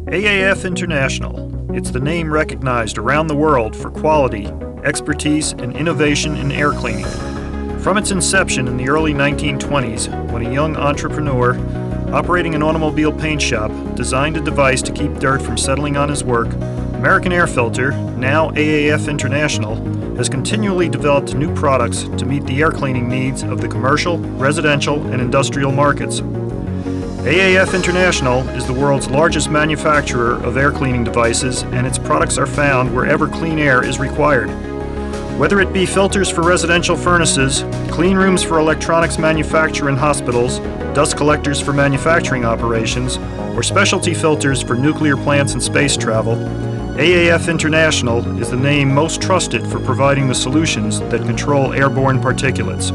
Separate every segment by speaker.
Speaker 1: AAF International. It's the name recognized around the world for quality, expertise, and innovation in air cleaning. From its inception in the early 1920s, when a young entrepreneur operating an automobile paint shop designed a device to keep dirt from settling on his work, American Air Filter, now AAF International, has continually developed new products to meet the air cleaning needs of the commercial, residential, and industrial markets. AAF International is the world's largest manufacturer of air cleaning devices, and its products are found wherever clean air is required. Whether it be filters for residential furnaces, clean rooms for electronics manufacture in hospitals, dust collectors for manufacturing operations, or specialty filters for nuclear plants and space travel, AAF International is the name most trusted for providing the solutions that control airborne particulates.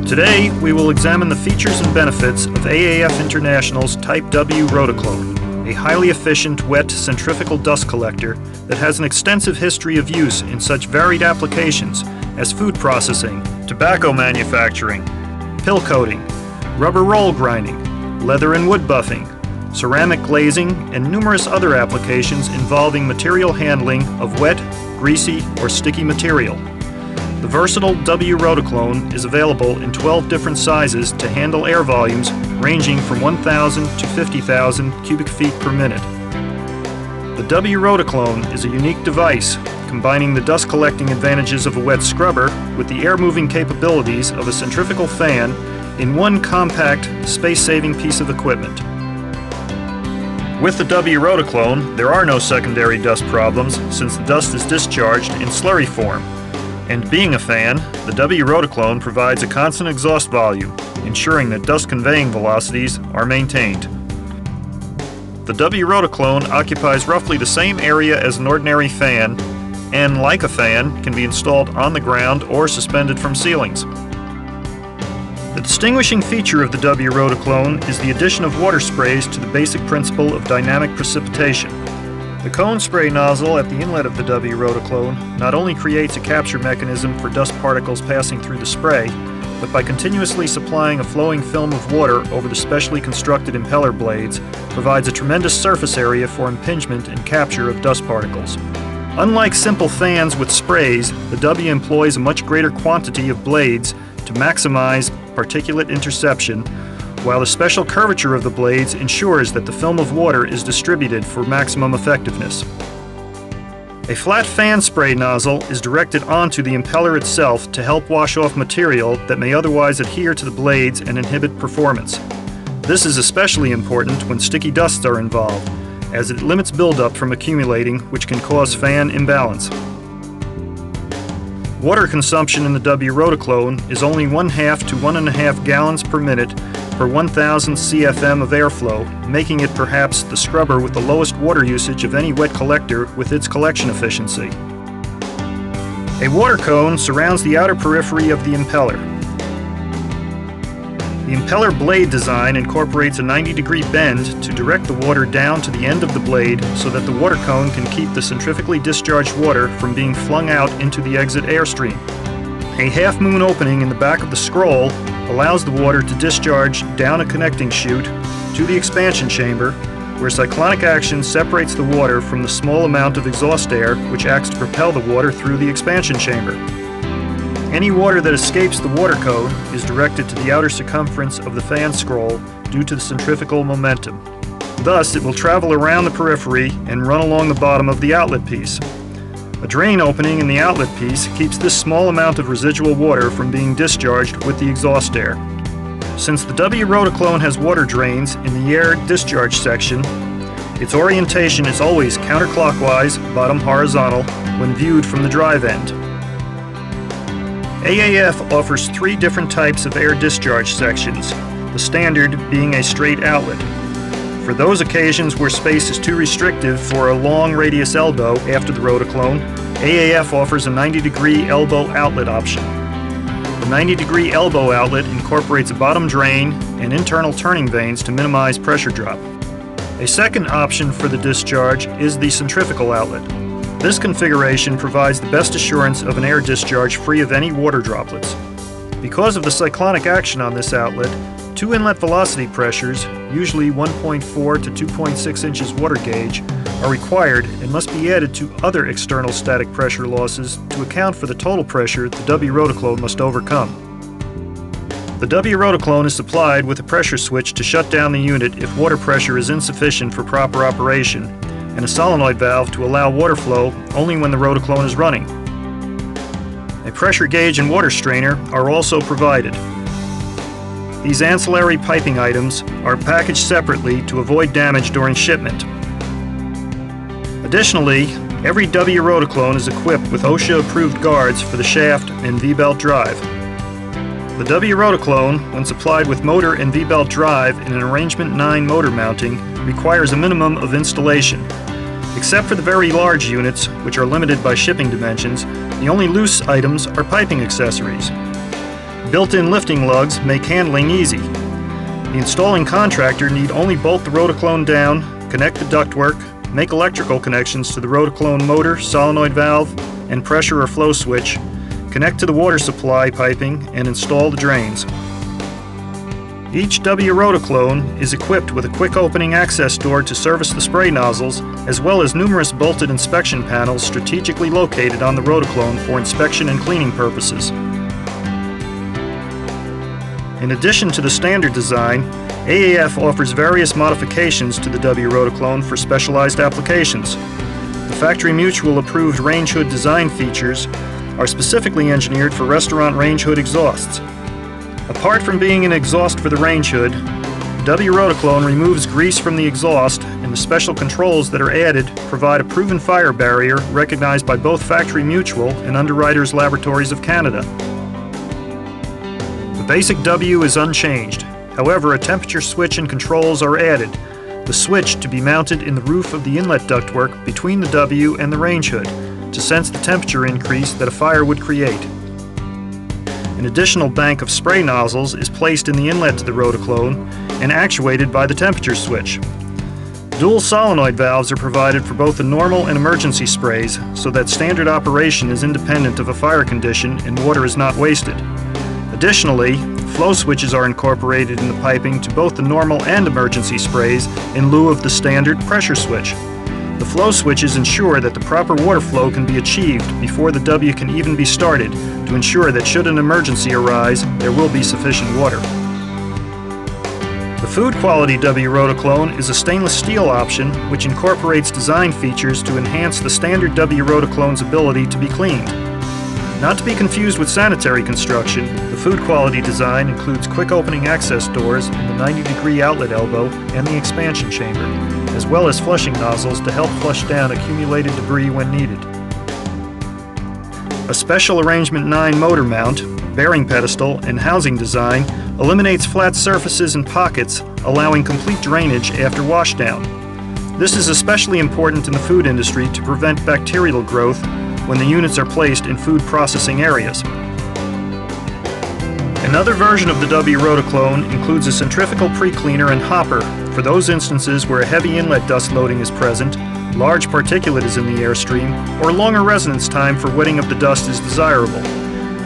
Speaker 1: Today, we will examine the features and benefits of AAF International's Type W RotoClone, a highly efficient wet centrifugal dust collector that has an extensive history of use in such varied applications as food processing, tobacco manufacturing, pill coating, rubber roll grinding, leather and wood buffing, ceramic glazing, and numerous other applications involving material handling of wet, greasy, or sticky material. The versatile W RotoClone is available in 12 different sizes to handle air volumes ranging from 1,000 to 50,000 cubic feet per minute. The W RotoClone is a unique device combining the dust collecting advantages of a wet scrubber with the air moving capabilities of a centrifugal fan in one compact, space-saving piece of equipment. With the W RotoClone, there are no secondary dust problems since the dust is discharged in slurry form. And being a fan, the W RotoClone provides a constant exhaust volume, ensuring that dust conveying velocities are maintained. The W RotoClone occupies roughly the same area as an ordinary fan, and like a fan, can be installed on the ground or suspended from ceilings. The distinguishing feature of the W RotoClone is the addition of water sprays to the basic principle of dynamic precipitation. The cone spray nozzle at the inlet of the W RotoClone not only creates a capture mechanism for dust particles passing through the spray, but by continuously supplying a flowing film of water over the specially constructed impeller blades, provides a tremendous surface area for impingement and capture of dust particles. Unlike simple fans with sprays, the W employs a much greater quantity of blades to maximize particulate interception, while the special curvature of the blades ensures that the film of water is distributed for maximum effectiveness. A flat fan spray nozzle is directed onto the impeller itself to help wash off material that may otherwise adhere to the blades and inhibit performance. This is especially important when sticky dusts are involved, as it limits buildup from accumulating, which can cause fan imbalance. Water consumption in the W RotoClone is only 1/2 to 1.5 gallons per minute per 1,000 CFM of airflow, making it perhaps the scrubber with the lowest water usage of any wet collector with its collection efficiency. A water cone surrounds the outer periphery of the impeller. The impeller blade design incorporates a 90-degree bend to direct the water down to the end of the blade so that the water cone can keep the centrifugally discharged water from being flung out into the exit airstream. A half-moon opening in the back of the scroll allows the water to discharge down a connecting chute to the expansion chamber, where cyclonic action separates the water from the small amount of exhaust air which acts to propel the water through the expansion chamber. Any water that escapes the water cone is directed to the outer circumference of the fan scroll due to the centrifugal momentum. Thus, it will travel around the periphery and run along the bottom of the outlet piece. A drain opening in the outlet piece keeps this small amount of residual water from being discharged with the exhaust air. Since the W RotoClone has water drains in the air discharge section, its orientation is always counterclockwise, bottom horizontal, when viewed from the drive end. AAF offers 3 different types of air discharge sections, the standard being a straight outlet. For those occasions where space is too restrictive for a long radius elbow after the RotoClone, AAF offers a 90-degree elbow outlet option. The 90-degree elbow outlet incorporates a bottom drain and internal turning vanes to minimize pressure drop. A second option for the discharge is the centrifugal outlet. This configuration provides the best assurance of an air discharge free of any water droplets. Because of the cyclonic action on this outlet, two inlet velocity pressures, usually 1.4 to 2.6 inches water gauge, are required and must be added to other external static pressure losses to account for the total pressure the W RotoClone must overcome. The W RotoClone is supplied with a pressure switch to shut down the unit if water pressure is insufficient for proper operation, and a solenoid valve to allow water flow only when the RotoClone is running. A pressure gauge and water strainer are also provided. These ancillary piping items are packaged separately to avoid damage during shipment. Additionally, every W RotoClone is equipped with OSHA-approved guards for the shaft and V-belt drive. The W RotoClone, when supplied with motor and V-belt drive in an Arrangement 9 motor mounting, requires a minimum of installation. Except for the very large units, which are limited by shipping dimensions, the only loose items are piping accessories. Built-in lifting lugs make handling easy. The installing contractor need only bolt the RotoClone down, connect the ductwork, make electrical connections to the RotoClone motor, solenoid valve, and pressure or flow switch, connect to the water supply piping, and install the drains. Each W RotoClone is equipped with a quick opening access door to service the spray nozzles, as well as numerous bolted inspection panels strategically located on the RotoClone for inspection and cleaning purposes. In addition to the standard design, AAF offers various modifications to the W RotoClone for specialized applications. The Factory Mutual approved range hood design features are specifically engineered for restaurant range hood exhausts. Apart from being an exhaust for the range hood, the W RotoClone removes grease from the exhaust, and the special controls that are added provide a proven fire barrier recognized by both Factory Mutual and Underwriters Laboratories of Canada. The basic W is unchanged. However, a temperature switch and controls are added, the switch to be mounted in the roof of the inlet ductwork between the W and the range hood to sense the temperature increase that a fire would create. An additional bank of spray nozzles is placed in the inlet to the RotoClone and actuated by the temperature switch. Dual solenoid valves are provided for both the normal and emergency sprays so that standard operation is independent of a fire condition and water is not wasted. Additionally, flow switches are incorporated in the piping to both the normal and emergency sprays in lieu of the standard pressure switch. The flow switches ensure that the proper water flow can be achieved before the W can even be started to ensure that should an emergency arise, there will be sufficient water. The food quality W RotoClone is a stainless steel option which incorporates design features to enhance the standard W RotoClone's ability to be cleaned. Not to be confused with sanitary construction, the food quality design includes quick opening access doors in the 90-degree outlet elbow and the expansion chamber, as well as flushing nozzles to help flush down accumulated debris when needed. A special Arrangement 9 motor mount, bearing pedestal, and housing design eliminates flat surfaces and pockets, allowing complete drainage after washdown. This is especially important in the food industry to prevent bacterial growth when the units are placed in food processing areas. Another version of the W RotoClone includes a centrifugal pre-cleaner and hopper for those instances where a heavy inlet dust loading is present, large particulate is in the airstream, or longer residence time for wetting of the dust is desirable.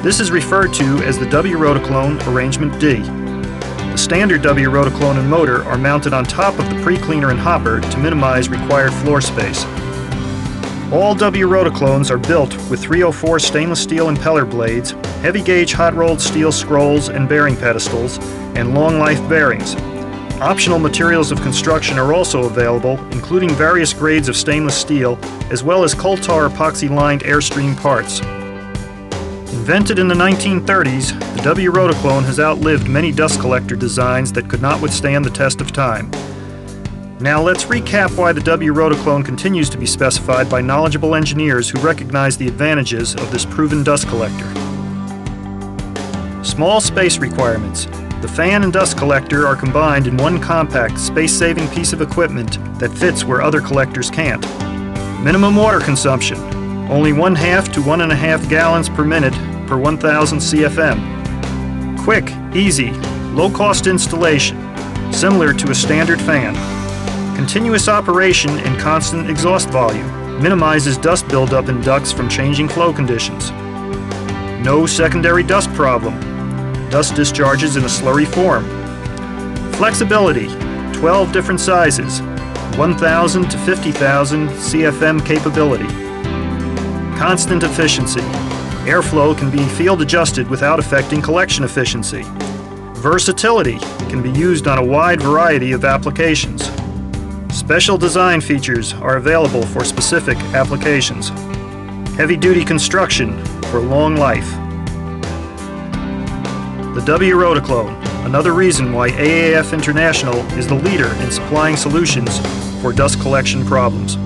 Speaker 1: This is referred to as the W RotoClone Arrangement D. The standard W RotoClone and motor are mounted on top of the pre-cleaner and hopper to minimize required floor space. All W RotoClones are built with 304 stainless steel impeller blades, heavy gauge hot rolled steel scrolls and bearing pedestals, and long life bearings. Optional materials of construction are also available, including various grades of stainless steel, as well as coal tar epoxy lined airstream parts. Invented in the 1930s, the W RotoClone has outlived many dust collector designs that could not withstand the test of time. Now let's recap why the W RotoClone continues to be specified by knowledgeable engineers who recognize the advantages of this proven dust collector. Small space requirements. The fan and dust collector are combined in one compact, space-saving piece of equipment that fits where other collectors can't. Minimum water consumption. Only 1/2 to 1.5 gallons per minute per 1,000 CFM. Quick, easy, low-cost installation, similar to a standard fan. Continuous operation and constant exhaust volume minimizes dust buildup in ducts from changing flow conditions. No secondary dust problem. dust discharges in a slurry form. Flexibility, 12 different sizes, 1,000 to 50,000 CFM capability. Constant efficiency, airflow can be field adjusted without affecting collection efficiency. Versatility, can be used on a wide variety of applications. Special design features are available for specific applications. Heavy-duty construction for long life. The W RotoClone, another reason why AAF International is the leader in supplying solutions for dust collection problems.